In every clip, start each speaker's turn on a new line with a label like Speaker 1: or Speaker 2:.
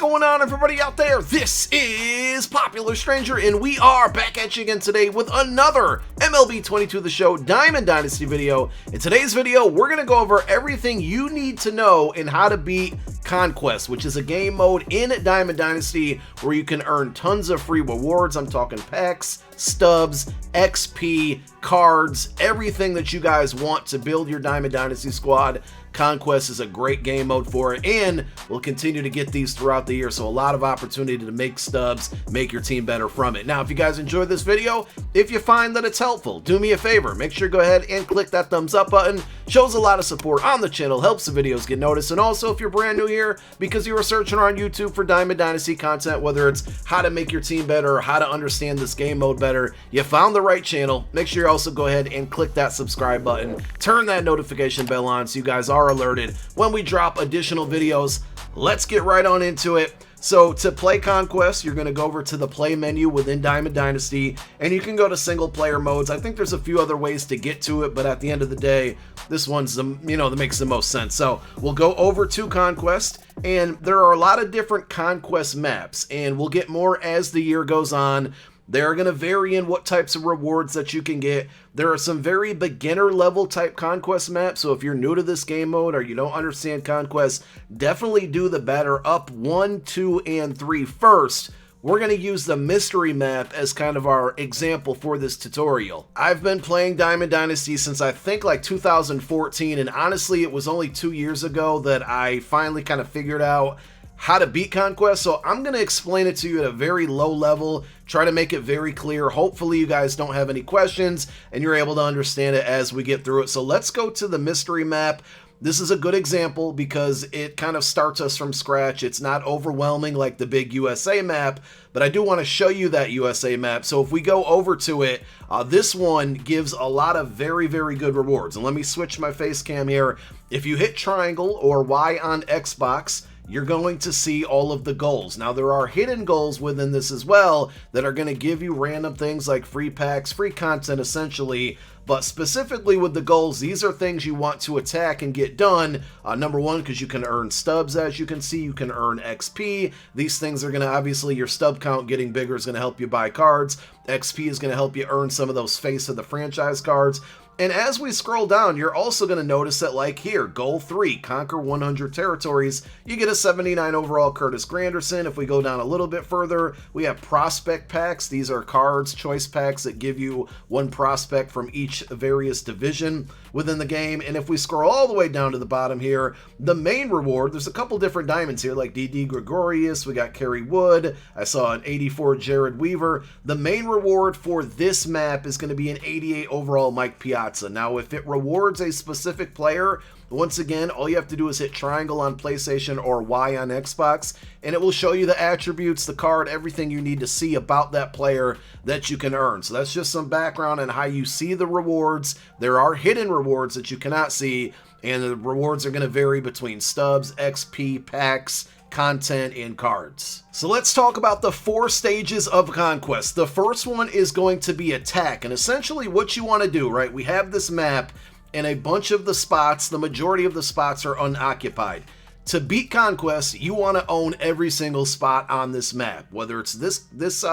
Speaker 1: going on, everybody out there? This is Popular Stranger, and we are back at you again today with another MLB 22 The Show Diamond Dynasty video. In today's video, we're going to go over everything you need to know in how to beat Conquest, which is a game mode in Diamond Dynasty where you can earn tons of free rewards. I'm talking packs, stubs, XP, cards, everything that you guys want to build your Diamond Dynasty squad. Conquest is a great game mode for it, and we'll continue to get these throughout the year, so a lot of opportunity to make stubs, make your team better from it. Now, if you guys enjoyed this video, if you find that it's helpful, do me a favor, make sure to go ahead and click that thumbs up button. Shows a lot of support on the channel, helps the videos get noticed, and also if you're brand new here, because you were searching around YouTube for Diamond Dynasty content, whether it's how to make your team better or how to understand this game mode better, you found the right channel. Make sure you also go ahead and click that subscribe button, turn that notification bell on so you guys are alerted when we drop additional videos. Let's get right on into it. So to play Conquest, you're going to go over to the play menu within Diamond Dynasty, and you can go to single player modes. I think there's a few other ways to get to it, but at the end of the day, this one's the, that makes the most sense. So we'll go over to Conquest, and there are a lot of different Conquest maps, and we'll get more as the year goes on. They're going to vary in what types of rewards that you can get. There are some very beginner level type Conquest maps, so if you're new to this game mode or you don't understand Conquest, definitely do the batter up 1, 2, and 3 first. We're going to use the mystery map as kind of our example for this tutorial. I've been playing Diamond Dynasty since I think like 2014, and honestly it was only 2 years ago that I finally kind of figured out how to beat Conquest, so I'm going to explain it to you at a very low level, try to make it very clear. Hopefully you guys don't have any questions and you're able to understand it as we get through it. So let's go to the mystery map. This is a good example because it kind of starts us from scratch. It's not overwhelming like the big USA map, but I do want to show you that USA map. So if we go over to it, this one gives a lot of very, very good rewards. And let me switch my face cam here. If you hit triangle or Y on Xbox, you're going to see all of the goals. Now, there are hidden goals within this as well that are going to give you random things like free packs, free content essentially, but specifically with the goals, these are things you want to attack and get done. Number one, because you can earn stubs, as you can see, you can earn XP. These things are going to, obviously, your stub count getting bigger is going to help you buy cards. XP is going to help you earn some of those face of the franchise cards. And as we scroll down, you're also going to notice that, like here, goal 3, conquer 100 territories, you get a 79 overall Curtis Granderson. If we go down a little bit further, we have prospect packs. These are cards, choice packs that give you one prospect from each various division within the game. And if we scroll all the way down to the bottom here, the main reward, there's a couple different diamonds here, like D.D. Gregorius, we got Kerry Wood, I saw an 84 Jared Weaver. The main reward for this map is going to be an 88 overall Mike Piazza. Now, if it rewards a specific player, once again, all you have to do is hit triangle on PlayStation or Y on Xbox, and it will show you the attributes, the card, everything you need to see about that player that you can earn. So that's just some background on how you see the rewards. There are hidden rewards that you cannot see, and the rewards are going to vary between stubs, XP, packs, content, and cards. So let's talk about the 4 stages of Conquest. The first one is going to be attack, and essentially what you want to do, right? We have this map, and a bunch of the spots, the majority of the spots are unoccupied. To beat Conquest, you want to own every single spot on this map, whether it's this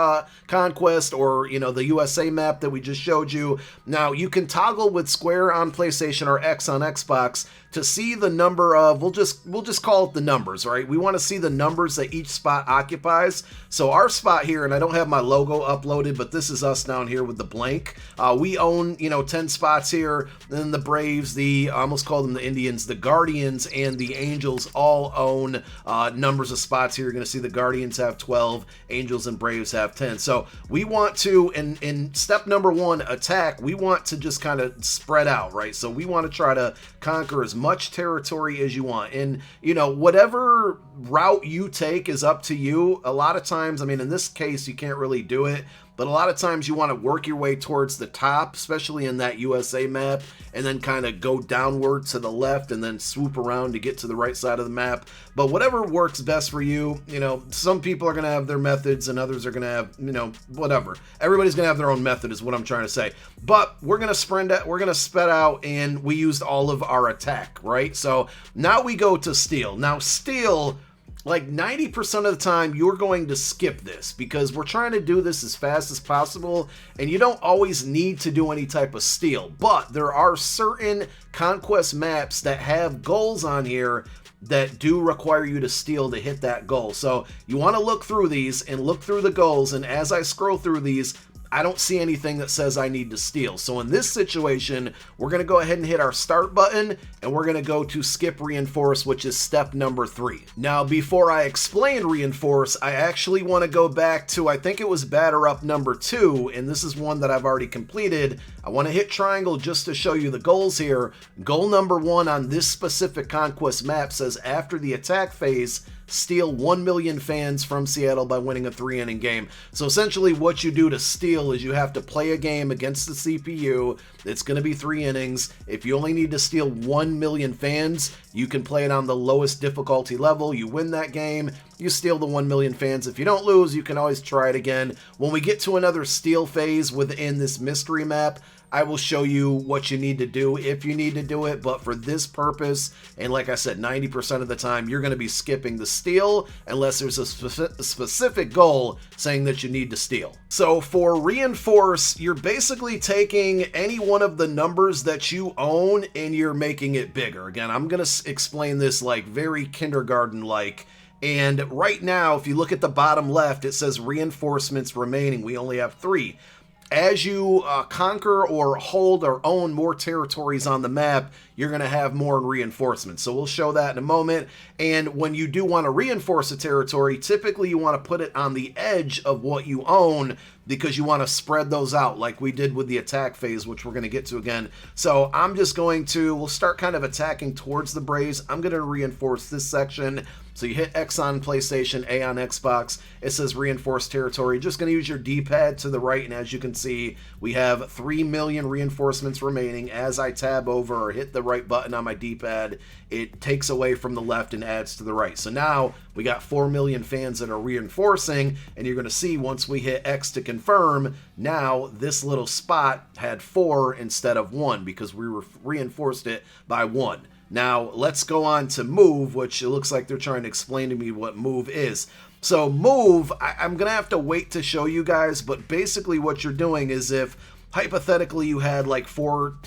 Speaker 1: Conquest or, the USA map that we just showed you. Now, you can toggle with square on PlayStation or X on Xbox to see the number of, we'll just call it the numbers, right? We want to see the numbers that each spot occupies. So our spot here, and I don't have my logo uploaded, but this is us down here with the blank. We own, 10 spots here. Then the Braves, I almost call them the Indians, the Guardians, and the Angels all own numbers of spots here. You're going to see the Guardians have 12, Angels and Braves have 10. So we want to, in step number 1, attack, we want to just kind of spread out, right? So we want to try to conquer as much territory as you want. And, whatever route you take is up to you. A lot of times, in this case, you can't really do it, but a lot of times you want to work your way towards the top, especially in that USA map, and then kind of go downward to the left and then swoop around to get to the right side of the map. But whatever works best for you, some people are going to have their methods and others are going to have, whatever. Everybody's going to have their own method is what I'm trying to say. But we're going to spread out, and we used all of our attack, right? So now we go to steal. Now steal, like 90% of the time you're going to skip this because we're trying to do this as fast as possible, and you don't always need to do any type of steal. But there are certain Conquest maps that have goals on here that do require you to steal to hit that goal. So you want to look through these and look through the goals, and as I scroll through these, I don't see anything that says I need to steal. So in this situation, we're going to go ahead and hit our start button, and we're going to go to skip reinforce, which is step number 3. Now, before I explain reinforce, I actually want to go back to, I think it was batter up number 2, and this is one that I've already completed. I want to hit triangle just to show you the goals here. Goal number 1 on this specific Conquest map says after the attack phase, steal 1 million fans from Seattle by winning a 3-inning game. So essentially what you do to steal is you have to play a game against the CPU. It's going to be 3 innings. If you only need to steal 1 million fans, you can play it on the lowest difficulty level. You win that game, you steal the 1 million fans. If you don't lose, you can always try it again. When we get to another steal phase within this mystery map, I will show you what you need to do if you need to do it, but for this purpose, and like I said, 90% of the time, you're going to be skipping the steal unless there's a specific goal saying that you need to steal. So for reinforce, you're basically taking any one of the numbers that you own and you're making it bigger. Again, I'm going to explain this like very kindergarten-like. And right now, if you look at the bottom left, it says reinforcements remaining. We only have 3. As you conquer or hold or own more territories on the map, you're going to have more reinforcements. So we'll show that in a moment. And when you do want to reinforce a territory, typically you want to put it on the edge of what you own because you want to spread those out like we did with the attack phase, which we're going to get to again. So I'm just going to, we'll start kind of attacking towards the Braves. I'm going to reinforce this section. So you hit X on PlayStation, A on Xbox. It says reinforced territory. Just going to use your D-pad to the right, and as you can see, we have 3 million reinforcements remaining. As I tab over or hit the right button on my D-pad, it takes away from the left and adds to the right. So now we got 4 million fans that are reinforcing, and you're going to see once we hit X to confirm, now this little spot had 4 instead of 1 because we reinforced it by 1. Now, let's go on to move, which it looks like they're trying to explain to me what move is. So move, I'm going to have to wait to show you guys, but basically what you're doing is if hypothetically you had like 4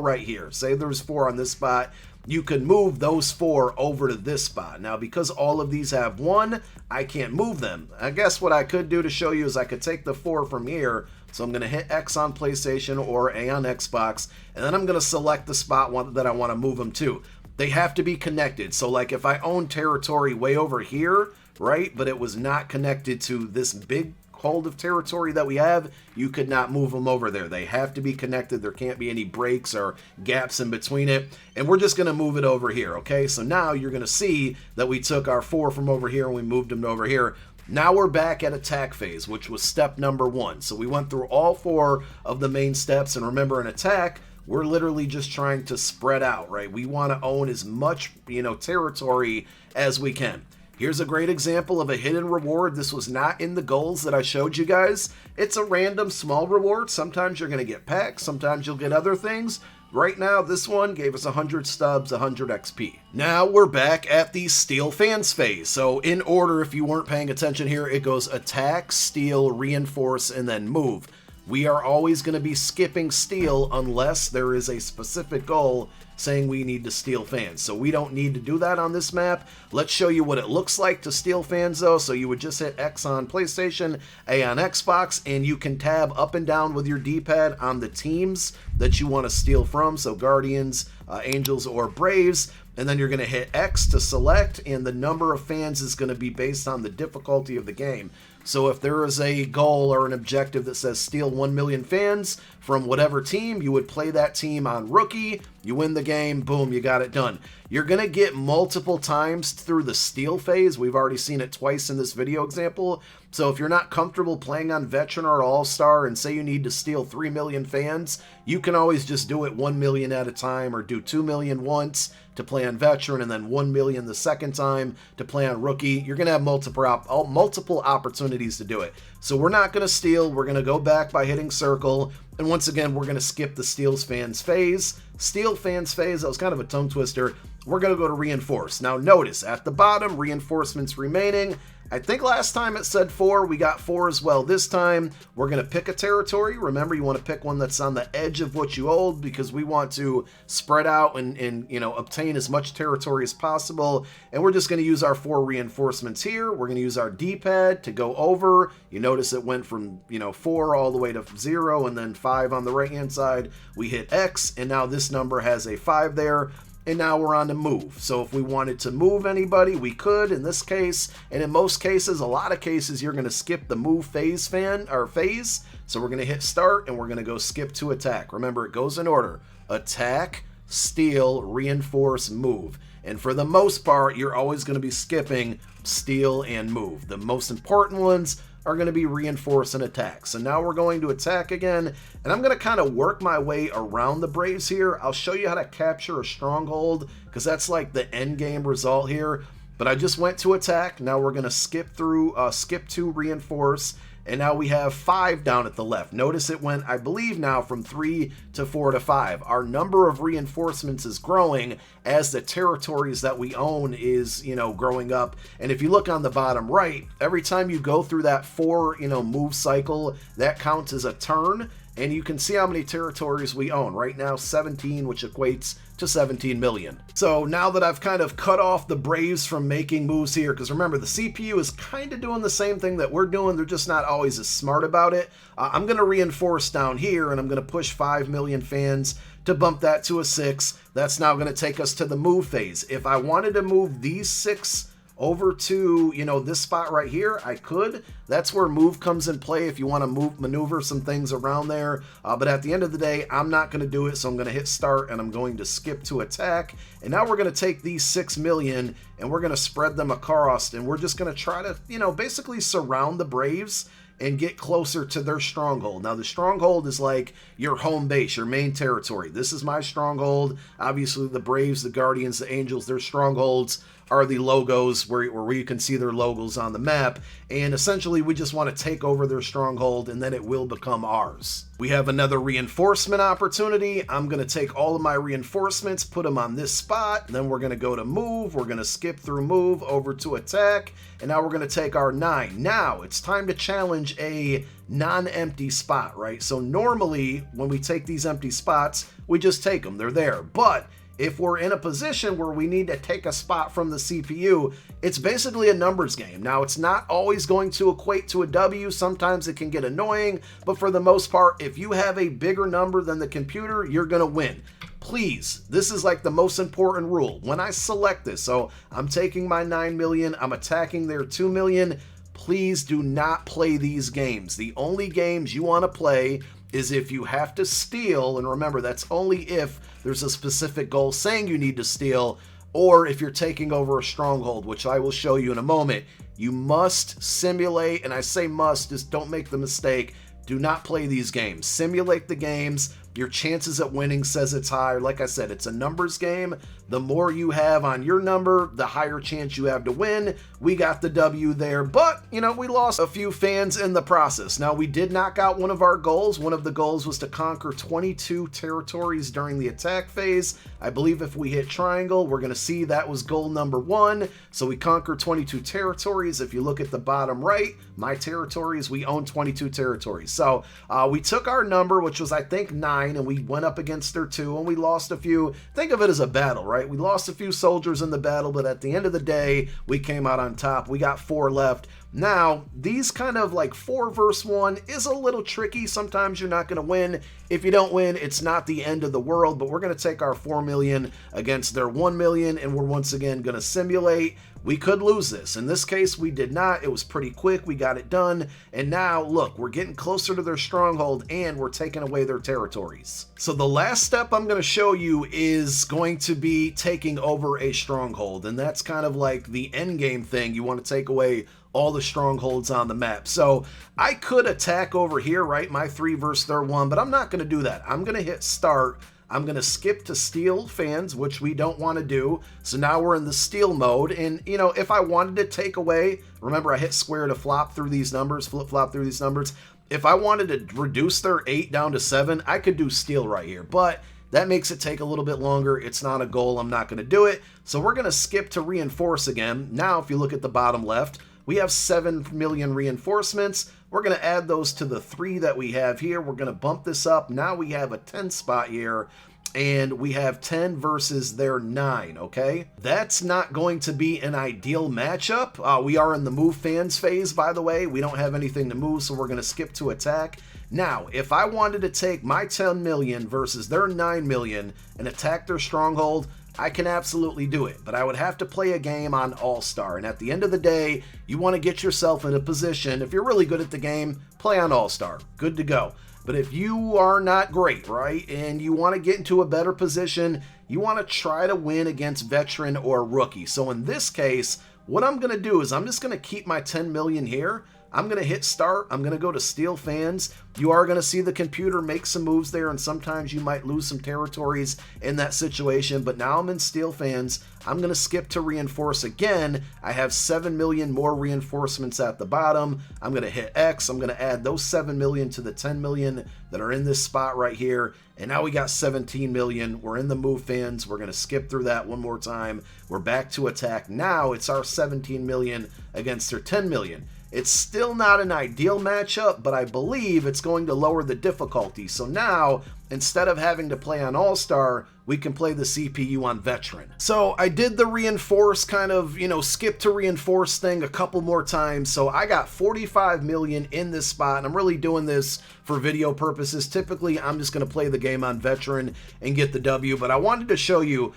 Speaker 1: right here. Say there was 4 on this spot. You can move those 4 over to this spot. Now, because all of these have 1, I can't move them. I guess what I could do to show you is I could take the 4 from here. So I'm going to hit X on PlayStation or A on Xbox, and then I'm going to select the spot that I want to move them to. They have to be connected. So like if I own territory way over here, right, but it was not connected to this big hold of territory that we have, you could not move them over there. They have to be connected. There can't be any breaks or gaps in between it. And we're just going to move it over here, okay? So now you're going to see that we took our 4 from over here and we moved them over here. Now we're back at attack phase, which was step number 1. So we went through all 4 of the main steps, and remember in attack, we're literally just trying to spread out, right? We want to own as much, territory as we can. Here's a great example of a hidden reward. This was not in the goals that I showed you guys. It's a random small reward. Sometimes you're going to get packs, sometimes you'll get other things. Right now, this one gave us 100 stubs, 100 XP. Now we're back at the steal fans phase. So in order, if you weren't paying attention here, it goes attack, steal, reinforce, and then move. We are always going to be skipping steal unless there is a specific goal saying we need to steal fans. So we don't need to do that on this map. Let's show you what it looks like to steal fans though. So you would just hit X on PlayStation, A on Xbox, and you can tab up and down with your D-pad on the teams that you want to steal from. So Guardians, Angels, or Braves. And then you're going to hit X to select, and the number of fans is going to be based on the difficulty of the game. So if there is a goal or an objective that says steal 1 million fans from whatever team, you would play that team on rookie, you win the game, boom, you got it done. You're going to get multiple times through the steal phase. We've already seen it twice in this video example. So if you're not comfortable playing on Veteran or All-Star and say you need to steal 3 million fans, you can always just do it 1 million at a time or do 2 million once to play on Veteran and then 1 million the second time to play on Rookie. You're going to have multiple opportunities to do it. So we're not going to steal. We're going to go back by hitting circle. And once again, we're going to skip the steals fans phase. Steal fans phase, that was kind of a tongue twister. we're going to go to reinforce. Now notice at the bottom, reinforcements remaining. I think last time it said 4. We got 4 as well this time. We're going to pick a territory. Remember, you want to pick one that's on the edge of what you hold because we want to spread out and you know, obtain as much territory as possible. And we're just going to use our 4 reinforcements here. We're going to use our D-pad to go over. You notice it went from, you know, 4 all the way to 0 and then 5 on the right-hand side. We hit X, and now this number has a 5 there. And now we're on to move. So if we wanted to move anybody, we could in this case. And in most cases, a lot of cases, you're going to skip the move phase. So we're going to hit start and we're going to go skip to attack. Remember, it goes in order: attack, steal, reinforce, move. And for the most part, you're always going to be skipping steal and move. The most important ones are going to be reinforce and attack. So now we're going to attack again, and I'm going to kind of work my way around the Braves here. I'll show you how to capture a stronghold because that's like the end game result here. But I just went to attack. Now we're going to skip to reinforce, and now we have 5 down at the left. Notice it went, I believe now, from 3 to 4 to 5. Our number of reinforcements is growing as the territories that we own is, you know, growing up. And if you look on the bottom right, every time you go through that 4, you know, move cycle, that counts as a turn. And you can see how many territories we own. Right now, 17, which equates to 17 million. So now that I've kind of cut off the Braves from making moves here, because remember, the CPU is kind of doing the same thing that we're doing. They're just not always as smart about it. I'm going to reinforce down here, and I'm going to push 5 million fans to bump that to a 6. That's now going to take us to the move phase. If I wanted to move these 6 over to, you know, this spot right here, I could. That's where move comes in play if you want to maneuver some things around there. But at the end of the day, I'm not going to do it. So I'm going to hit start and I'm going to skip to attack. And now we're going to take these 6 million and we're going to spread them across. And we're just going to try to, you know, basically surround the Braves and get closer to their stronghold. Now, the stronghold is like your home base, your main territory. This is my stronghold. Obviously, the Braves, the Guardians, the Angels, their strongholds are the logos where you can see their logos on the map. And essentially, we just want to take over their stronghold and then it will become ours. We have another reinforcement opportunity. I'm going to take all of my reinforcements, put them on this spot. Then we're going to go to move. We're going to skip through move over to attack. And now we're going to take our 9. Now it's time to challenge a non-empty spot, right? So normally when we take these empty spots, we just take them. They're there. But if we're in a position where we need to take a spot from the CPU, it's basically a numbers game. Now, it's not always going to equate to a W. Sometimes it can get annoying, but for the most part, if you have a bigger number than the computer, you're going to win. Please, this is like the most important rule. When I select this, so I'm taking my 9 million, I'm attacking their 2 million, please do not play these games. The only games you want to play is if you have to steal, and remember, that's only if there's a specific goal saying you need to steal, or if you're taking over a stronghold, which I will show you in a moment. You must simulate, and I say must, just don't make the mistake. Do not play these games. Simulate the games. Your chances at winning says it's higher. Like I said, it's a numbers game. The more you have on your number, the higher chance you have to win. We got the W there, but, you know, we lost a few fans in the process. Now, we did knock out one of our goals. One of the goals was to conquer 22 territories during the attack phase. I believe if we hit triangle, we're going to see that was goal number 1. So we conquered 22 territories. If you look at the bottom right, my territories, we own 22 territories. So we took our number, which was, I think, 9, and we went up against their 2, and we lost a few. Think of it as a battle, right? We lost a few soldiers in the battle, but at the end of the day, we came out on top. We got 4 left. Now, these kind of like 4 versus 1 is a little tricky. Sometimes you're not going to win. If you don't win, it's not the end of the world, but we're going to take our 4 million against their 1 million, and we're once again going to simulate. We could lose this. In this case, we did not. It was pretty quick. We got it done. And now, look, we're getting closer to their stronghold, and we're taking away their territories. So the last step I'm going to show you is going to be taking over a stronghold, and that's kind of like the end game thing. You want to take away all the strongholds on the map. So I could attack over here, right? My 3 versus their 1, but I'm not going to do that. I'm going to hit start. I'm going to skip to steal fans, which we don't want to do. So now we're in the steal mode. And, you know, if I wanted to take away, remember I hit square to flop through these numbers, flip-flop through these numbers. If I wanted to reduce their 8 down to 7, I could do steal right here. But That makes it take a little bit longer. It's not a goal. I'm not going to do it. So we're going to skip to reinforce again. Now, if you look at the bottom left, we have 7 million reinforcements. We're going to add those to the 3 that we have here. We're going to bump this up. Now we have a 10 spot here, and we have 10 versus their 9, okay? That's not going to be an ideal matchup. We are in the move fans phase, by the way. We don't have anything to move, so we're going to skip to attack. Now, if I wanted to take my 10 million versus their 9 million and attack their stronghold, I can absolutely do it, but I would have to play a game on All-Star, and at the end of the day, you want to get yourself in a position, if you're really good at the game, play on All-Star, good to go. But if you are not great, right, and you want to get into a better position, you want to try to win against veteran or rookie. So in this case, what I'm going to do is I'm just going to keep my 10 million here. I'm going to hit start. I'm going to go to Steel Fans. You are going to see the computer make some moves there, and sometimes you might lose some territories in that situation, but now I'm in Steel Fans. I'm going to skip to reinforce again. I have 7 million more reinforcements at the bottom. I'm going to hit X. I'm going to add those 7 million to the 10 million that are in this spot right here, and now we got 17 million. We're in the move fans. We're going to skip through that one more time. We're back to attack. Now it's our 17 million against their 10 million. It's still not an ideal matchup, but I believe it's going to lower the difficulty. So now, instead of having to play on All-Star, we can play the CPU on Veteran. So I did the reinforce kind of, skip to reinforce thing a couple more times. So I got 45 million in this spot, and I'm really doing this for video purposes. Typically, I'm just going to play the game on Veteran and get the W, but I wanted to show you,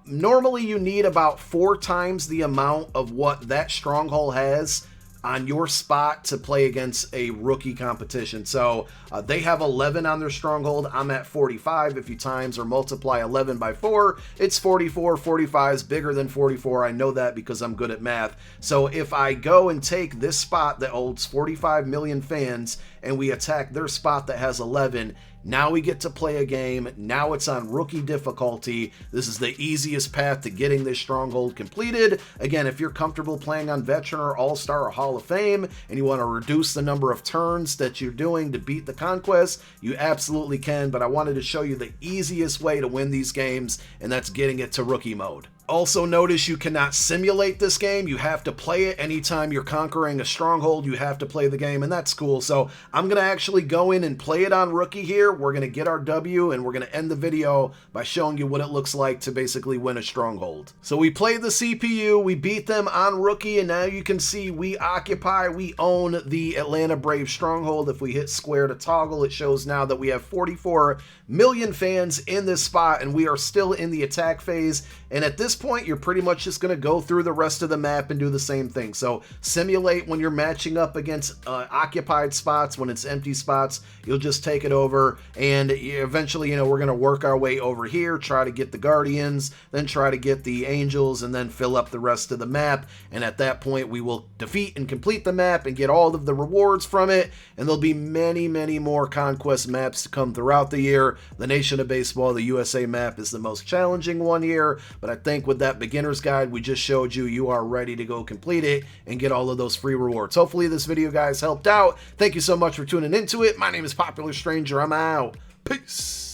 Speaker 1: normally you need about 4 times the amount of what that Stronghold has on your spot to play against a rookie competition. So they have 11 on their Stronghold. I'm at 45. If you times or multiply 11 by 4, it's 44. 45 is bigger than 44. I know that because I'm good at math. So if I go and take this spot that holds 45 million fans and we attack their spot that has 11, now we get to play a game. Now it's on rookie difficulty. This is the easiest path to getting this Stronghold completed. Again, if you're comfortable playing on Veteran or All-Star or Hall of Fame and you want to reduce the number of turns that you're doing to beat the Conquest, you absolutely can, but I wanted to show you the easiest way to win these games, and that's getting it to rookie mode. Also notice you cannot simulate this game. You have to play it anytime you're conquering a Stronghold. You have to play the game, and that's cool. So I'm going to actually go in and play it on rookie here. We're going to get our W, and we're going to end the video by showing you what it looks like to basically win a Stronghold. So we played the CPU, we beat them on rookie, and now you can see we occupy, we own the Atlanta Braves Stronghold. If we hit square to toggle, it shows now that we have 44 million fans in this spot, and we are still in the attack phase. And at this point, you're pretty much just going to go through the rest of the map and do the same thing. So simulate when you're matching up against occupied spots. When it's empty spots, you'll just take it over, and eventually, we're going to work our way over here, try to get the Guardians, then try to get the Angels, and then fill up the rest of the map. And at that point, we will defeat and complete the map and get all of the rewards from it. And there'll be many, many more Conquest maps to come throughout the year. The Nation of Baseball, the USA map, is the most challenging one here, but I think with that beginner's guide we just showed you, you are ready to go complete it and get all of those free rewards. Hopefully this video, guys, helped out. Thank you so much for tuning into it. My name is Popular Stranger. I'm out. Peace.